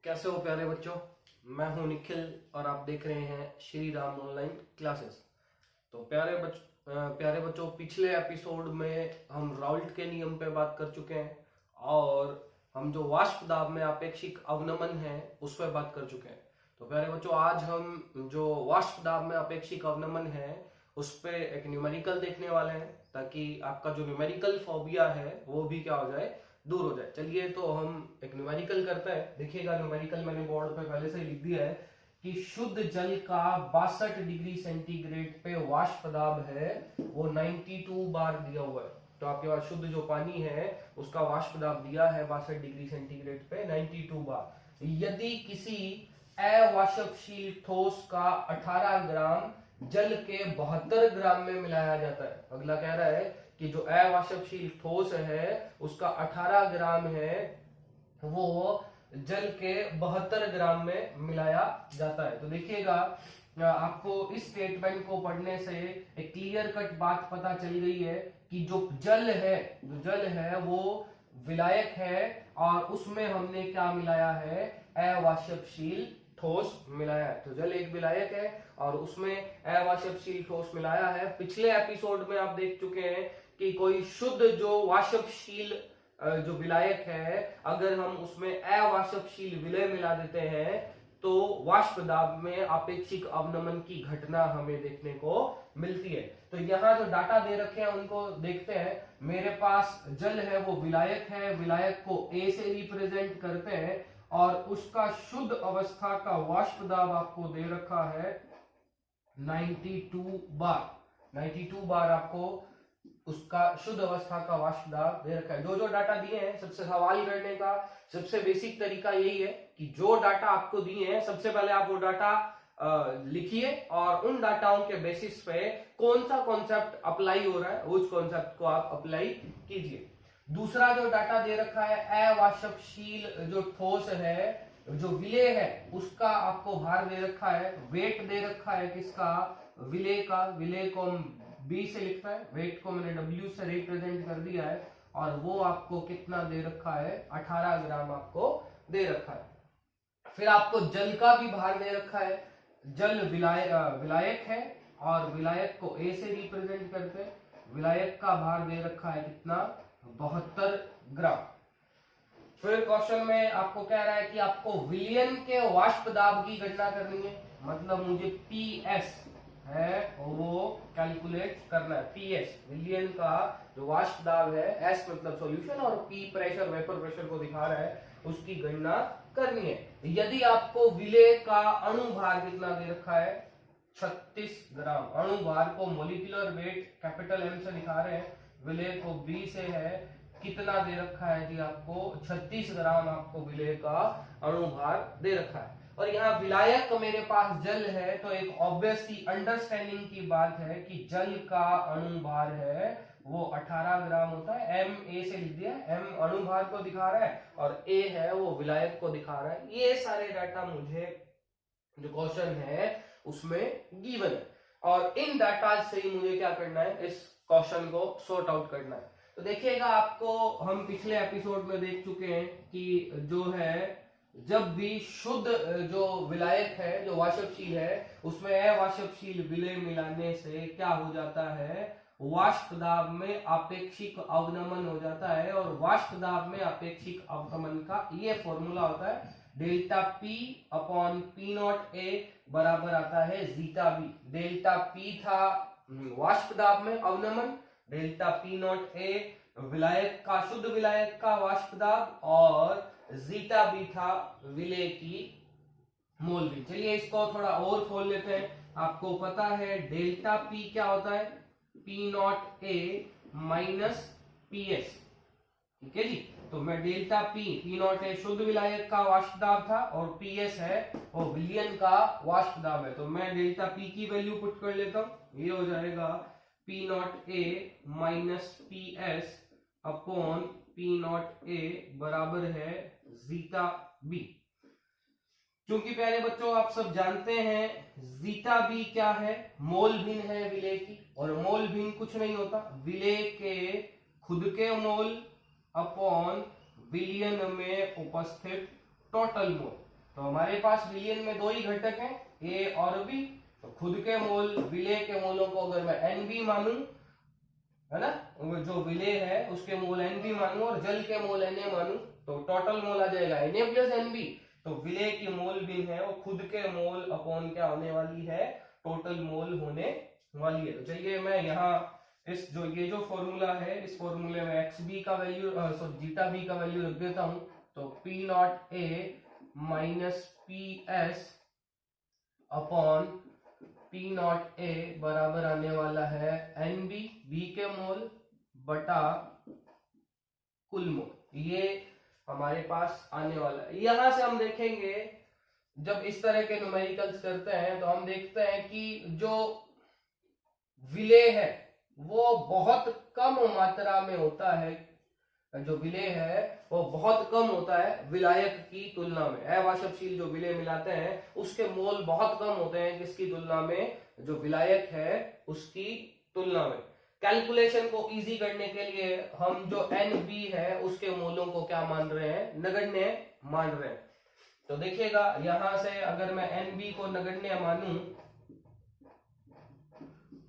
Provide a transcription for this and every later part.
कैसे हो प्यारे बच्चों। मैं हूं निखिल और आप देख रहे हैं श्री राम ऑनलाइन क्लासेस। तो प्यारे बच्चों, पिछले एपिसोड में हम राउल्ट के नियम पे बात कर चुके हैं और हम जो वाष्प दाब में आपेक्षिक अवनमन है उस पर बात कर चुके हैं। तो प्यारे बच्चों, आज हम जो वाष्प दाब में अपेक्षिक अवनमन है उस पे एक न्यूमेरिकल देखने वाले हैं, ताकि आपका जो न्यूमेरिकल फोबिया है वो भी क्या हो जाए, दूर हो जाए। चलिए तो हम एक न्यूमेरिकल करते हैं। देखिएगा, न्यूमेरिकल मैंने बोर्ड पे पहले से ही लिख दिया है कि शुद्ध जल का 62 डिग्री सेंटीग्रेड पे वाष्प दाब है वो 92 बार दिया हुआ है। तो आपके पास शुद्ध जो पानी है उसका वाष्प दाब दिया है 62 डिग्री सेंटीग्रेड पे 92 बार। यदि किसी अवाष्पशील ठोस का 18 ग्राम जल के 72 ग्राम में मिलाया जाता है। अगला कह रहा है कि जो अवाष्पशील ठोस है उसका 18 ग्राम है वो जल के 72 ग्राम में मिलाया जाता है। तो देखिएगा, आपको इस स्टेटमेंट को पढ़ने से एक क्लियर कट बात पता चल गई है कि जो जल है वो विलायक है और उसमें हमने क्या मिलाया है, अवाष्पशील ठोस मिलाया है। तो जल एक विलायक है और उसमें अवाष्पशील ठोस मिलाया है। पिछले एपिसोड में आप देख चुके हैं कि कोई शुद्ध जो वाष्पशील जो विलायक है, अगर हम उसमें अवाष्पशील विलय मिला देते हैं तो वाष्प दाब में आपेक्षिक अवनमन की घटना हमें देखने को मिलती है। तो यहाँ जो डाटा दे रखे हैं उनको देखते हैं। मेरे पास जल है वो विलायक है, विलायक को ए से रिप्रेजेंट करते हैं और उसका शुद्ध अवस्था का वाष्प दाब आपको दे रखा है 92 बार आपको उसका शुद्ध अवस्था का वाष्प दाब दे रखा है। जो डाटा दिए हैं, सबसे सवाल करने का सबसे बेसिक तरीका यही है कि जो डाटा आपको दिए हैं सबसे पहले आप वो डाटा लिखिए और उन डाटाओं के बेसिस पे कौन सा कॉन्सेप्ट अप्लाई हो रहा है उस कॉन्सेप्ट को आप अप्लाई कीजिए। दूसरा जो डाटा दे रखा है, अवाष्पशील जो ठोस है, जो विलेय है, उसका आपको भार दे रखा है, वेट दे रखा है किसका, विलेय का। विलेय को बी से लिखता है, वेट को मैंने डब्ल्यू से रिप्रेजेंट कर दिया है और वो आपको कितना दे रखा है, 18 ग्राम आपको दे रखा है। फिर आपको जल का भी भार दे रखा है। जल विलायक है और विलायक को ए से रिप्रेजेंट करते हैं। विलायक का भार दे रखा है कितना, 72 ग्राम। फिर क्वेश्चन में आपको कह रहा है कि आपको विलयन के वाष्प दाब की गणना करनी है, मतलब मुझे पीएस है वो कैलकुलेट करना है। पीएस विलयन का जो वाष्प दाब है, एस मतलब सॉल्यूशन और पी प्रेशर, वेपर प्रेशर को दिखा रहा है, उसकी गणना करनी है। यदि आपको विलेय का अणु भार कितना दे रखा है, 36 ग्राम। अणु भार को मोलिकुलर वेट कैपिटल एम से दिखा रहे हैं, विलेय को बी से है, कितना दे रखा है जी आपको, 36 ग्राम आपको विलेय का अणु भार दे रखा है। और यहाँ विलायक मेरे पास जल है, तो एक ऑब्वियसली अंडरस्टैंडिंग की बात है कि जल का अणु भार है वो 18 ग्राम होता है। एम ए से लिख दिया, एम अणु भार को दिखा रहा है और ए है वो विलायक को दिखा रहा है। ये सारे डाटा मुझे जो क्वेश्चन है उसमें गिवन है और इन डाटा से ही मुझे क्या करना है, इस क्वेश्चन को सॉर्ट आउट करना है। तो देखिएगा, आपको हम पिछले एपिसोड में देख चुके हैं कि जो है, जब भी शुद्ध जो विलायक है, जो वाष्पशील है, उसमें अवाष्पशील विलय मिलाने से क्या हो जाता है, वाष्प दाब में आपेक्षिक अवनमन हो जाता है। और वाष्प दाब में आपेक्षिक अवनमन का ये फॉर्मूला होता है, delta P upon P not a बराबर आता है जीटा बी। डेल्टा पी था वाष्प दाब में अवनमन, डेल्टा पी नॉट ए विलायक का, शुद्ध विलायक का वाष्प दाब, और जीटा बी था विलेय की मोल भी। चलिए इसको थोड़ा और खोल लेते हैं। आपको पता है डेल्टा पी क्या होता है, P not a minus P S, ठीक है जी। तो मैं डेल्टा पी नॉट ए शुद्ध विलायक का वाष्प दाब था और पी एस है वो विलयन का वाष्प दाब है। तो मैं डेल्टा पी की वैल्यू पुट कर लेता हूं, ये हो जाएगा P not a minus P S upon P not a बराबर है जीटा बी। क्योंकि प्यारे बच्चों आप सब जानते हैं जीटा बी क्या है, मोल भिन्न है विलेय की, और मोल भिन्न कुछ नहीं होता, विलेय के खुद के मोल अपॉन विलयन में उपस्थित टोटल मोल। तो हमारे पास विलयन में दो ही घटक हैं, ए और बी। तो खुद के मोल, विलेय के मोलों को अगर मैं NB मानूं, है ना, जो विलेय है उसके मोल NB मानूं और जल के मोल Na मानूं, तो टोटल मोल आ जाएगा Na प्लस NB। तो विलेय की मोल भी है वो खुद के मोल अपॉन क्या होने वाली है, टोटल मोल होने वाली है। तो चलिए मैं यहाँ इस जो ये जो फॉर्मूला है, इस फॉर्मूले में XB का वैल्यू जीटा बी का वैल्यू रख देता हूं। तो P0A minus PS upon P0A बराबर आने वाला है NB, बी के मोल बटा कुल मोल। ये हमारे पास आने वाला है। यहां से हम देखेंगे जब इस तरह के न्यूमेरिकल्स करते हैं तो हम देखते हैं कि जो विलेय है वो बहुत कम मात्रा में होता है, जो विलेय है वो बहुत कम होता है विलायक की तुलना में। अवाष्पशील जो विलेय मिलाते हैं उसके मोल बहुत कम होते हैं किसकी तुलना में, जो विलायक है उसकी तुलना में। कैलकुलेशन को इजी करने के लिए हम जो NB है उसके मोलों को क्या मान रहे हैं, नगण्य मान रहे हैं। तो देखिएगा यहां से अगर मैं NB को नगण्य मानूं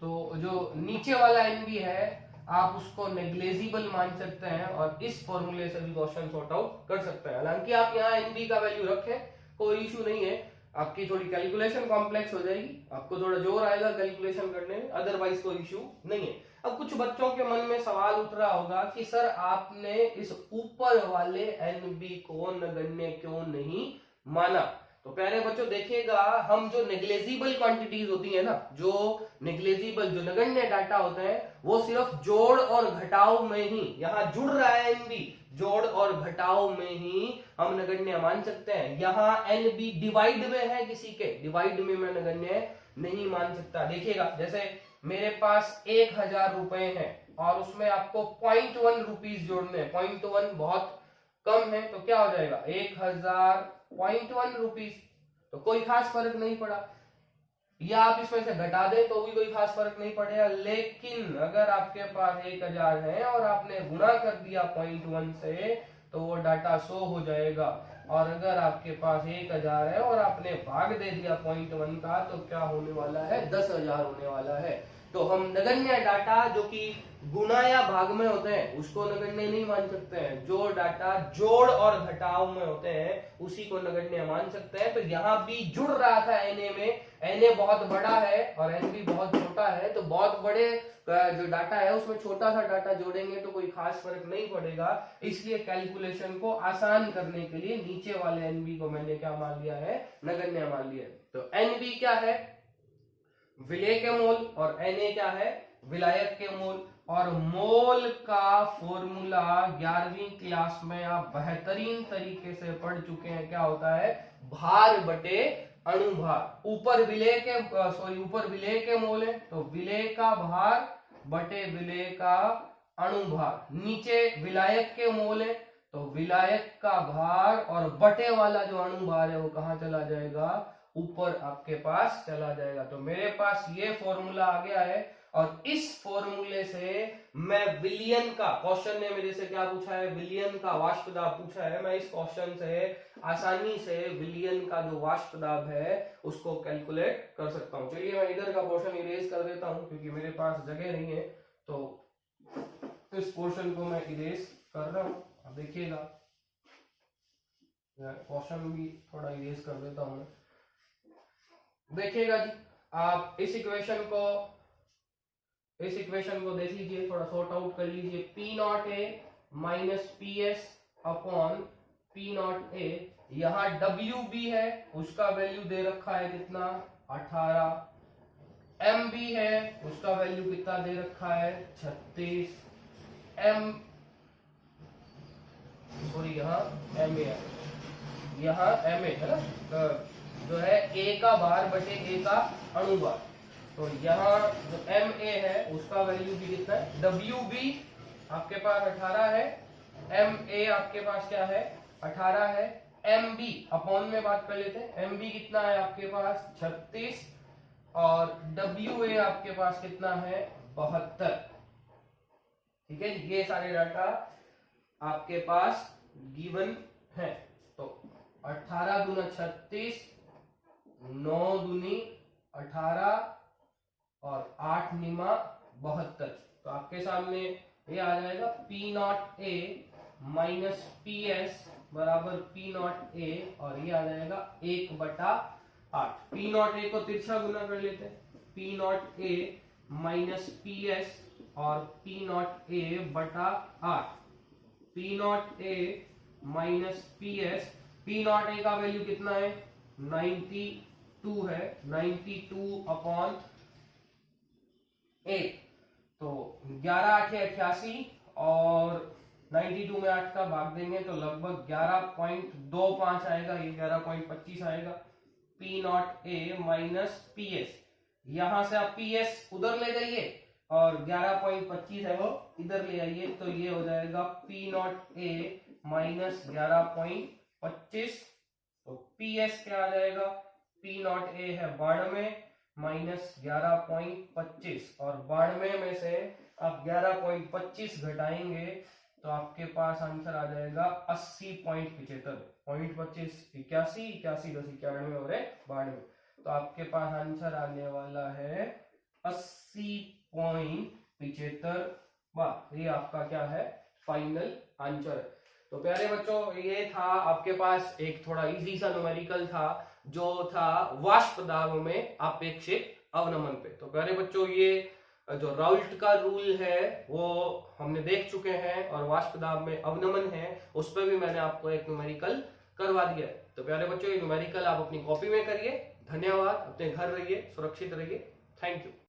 तो जो नीचे वाला NB है आप उसको नेग्लेजिबल मान सकते हैं और इस फॉर्मूले से भी क्वेश्चन सॉर्ट आउट कर सकते हैं। हालांकि आप यहाँ NB का वैल्यू रखें कोई इशू नहीं है, आपकी थोड़ी कैलकुलेशन कॉम्प्लेक्स हो जाएगी, आपको थोड़ा जोर आएगा कैलकुलेशन करने में, अदरवाइज कोई इशू नहीं है। अब कुछ बच्चों के मन में सवाल उठ रहा होगा कि सर आपने इस ऊपर वाले NB को नगण्य क्यों नहीं माना। तो प्यारे बच्चों देखिएगा, हम जो नेग्लेजिबल क्वांटिटीज होती है ना, जो नेग्लेजिबल जो नगण्य डाटा होते हैं वो सिर्फ जोड़ और घटाव में ही, यहाँ जुड़ रहा है NB, जोड़ और घटाव में ही हम नगण्य मान सकते हैं। यहाँ NB डिवाइड में है किसी के, डिवाइड में मैं नगण्य नहीं मान सकता। देखिएगा जैसे मेरे पास 1000 रुपए है और उसमें आपको 0.1 रुपीज जोड़ने हैं, 0.1 बहुत कम है तो क्या हो जाएगा 1000 0.1 रुपीज, तो कोई खास फर्क नहीं पड़ा। या आप इसमें से घटा दें तो भी कोई खास फर्क नहीं पड़ेगा। लेकिन अगर आपके पास 1000 है और आपने गुणा कर दिया 0.1 से तो वो डाटा 100 हो जाएगा। और अगर आपके पास 1000 है और आपने भाग दे दिया 0.1 का तो क्या होने वाला है, 10,000 होने वाला है। तो हम नगण्य डाटा जो कि गुणा या भाग में होते हैं उसको नगण्य नहीं मान सकते हैं, जो डाटा जोड़ और घटाव में होते हैं उसी को नगण्य मान सकते हैं। तो यहाँ भी जुड़ रहा था Na में, Na बहुत बड़ा है और NB बहुत छोटा है, तो बहुत बड़े जो डाटा है उसमें छोटा सा डाटा जोड़ेंगे तो कोई खास फर्क नहीं पड़ेगा। इसलिए कैलकुलेशन को आसान करने के लिए नीचे वाले NB को मैंने क्या मान लिया है, नगण्य मान लिया है। तो NB क्या है, विलेय के मोल, और Na क्या है, विलायक के मोल। और मोल का फॉर्मूला 11वीं क्लास में आप बेहतरीन तरीके से पढ़ चुके हैं। क्या होता है, भार बटे अणुभार। ऊपर विलेय के ऊपर विलेय के मोल है तो विलेय का भार बटे विलेय का अणुभार। नीचे विलायक के मोल है तो विलायक का भार और बटे वाला जो अणुभार है वो कहाँ चला जाएगा, ऊपर आपके पास चला जाएगा। तो मेरे पास ये फॉर्मूला आ गया है और इस फॉर्मूले से मैं विलियन का, क्वेश्चन ने मेरे से क्या पूछा है, विलियन का वाष्प दाब पूछा है। मैं इस क्वेश्चन से आसानी से विलियन का जो वाष्प दाब है उसको कैलकुलेट कर सकता हूं। चलिए मैं इधर का पोर्शन इरेज कर देता हूं क्योंकि मेरे पास जगह नहीं है, तो इस पोर्शन को मैं इरेज कर रहा हूं। अब देखिएगा क्वेश्चन भी थोड़ा इरेज कर देता हूं मैं। देखिएगा जी, आप इस इक्वेशन को देख लीजिए, थोड़ा सॉर्ट आउट कर लीजिए। P0A minus PS upon P0A, यहाँ WB है उसका वैल्यू दे रखा है कितना, 18। MB है उसका वैल्यू कितना दे रखा है, 36। यहाँ MA है, यहाँ MA है ना, जो है A का भार बटे A का अणुभार। तो यहाँ जो MA है उसका वैल्यू भी कितना है, WB आपके पास 18 है, MA आपके पास क्या है, 18 है। MB अपॉन में बात कर लेते हैं, MB कितना है आपके पास 36 और WA आपके पास कितना है 72। ठीक है, ये सारे डाटा आपके पास गिवन है। तो 18 दूना 36, 9 दूनी 18 और 8 निमा 72। तो आपके सामने ये आ जाएगा P not a minus P S बराबर P नॉट ए, और ये आ जाएगा 1/8। P नॉट ए को तिरछा गुना कर लेते हैं, P not a minus P S और P नॉट ए बटा 8। P not a minus P S, P not a का वैल्यू कितना है 92 है, 92 अपॉन 8। तो 11 8 है 88, और 92 में 8 का भाग देंगे तो लगभग 11.25 आएगा, ये 11.25 आएगा। P not a minus P S, यहां से आप पी एस उधर ले जाइए और 11.25 है वो इधर ले आइए, तो ये हो जाएगा P नॉट ए माइनस 11.25। तो पी एस क्या आ जाएगा, P नॉट ए है 92 माइनस 11.25, और 92 में से आप 11.25 घटाएंगे तो आपके पास आंसर आ जाएगा 80.75। 0.25 81, 81 10 91 और 92, तो आपके पास आंसर आने वाला है 80.75। वाह, ये आपका क्या है फाइनल आंसर है। तो प्यारे बच्चों, ये था आपके पास एक थोड़ा इजी सा न्यूमेरिकल था, जो था वाष्प दाब में अपेक्षित अवनमन पे। तो प्यारे बच्चों, ये जो राउल्ट का रूल है वो हमने देख चुके हैं, और वाष्प दाब में अवनमन है उस पर भी मैंने आपको एक न्यूमेरिकल करवा दिया है। तो प्यारे बच्चों, ये न्यूमेरिकल आप अपनी कॉपी में करिए। धन्यवाद, अपने घर रहिए, सुरक्षित रहिए। Thank you.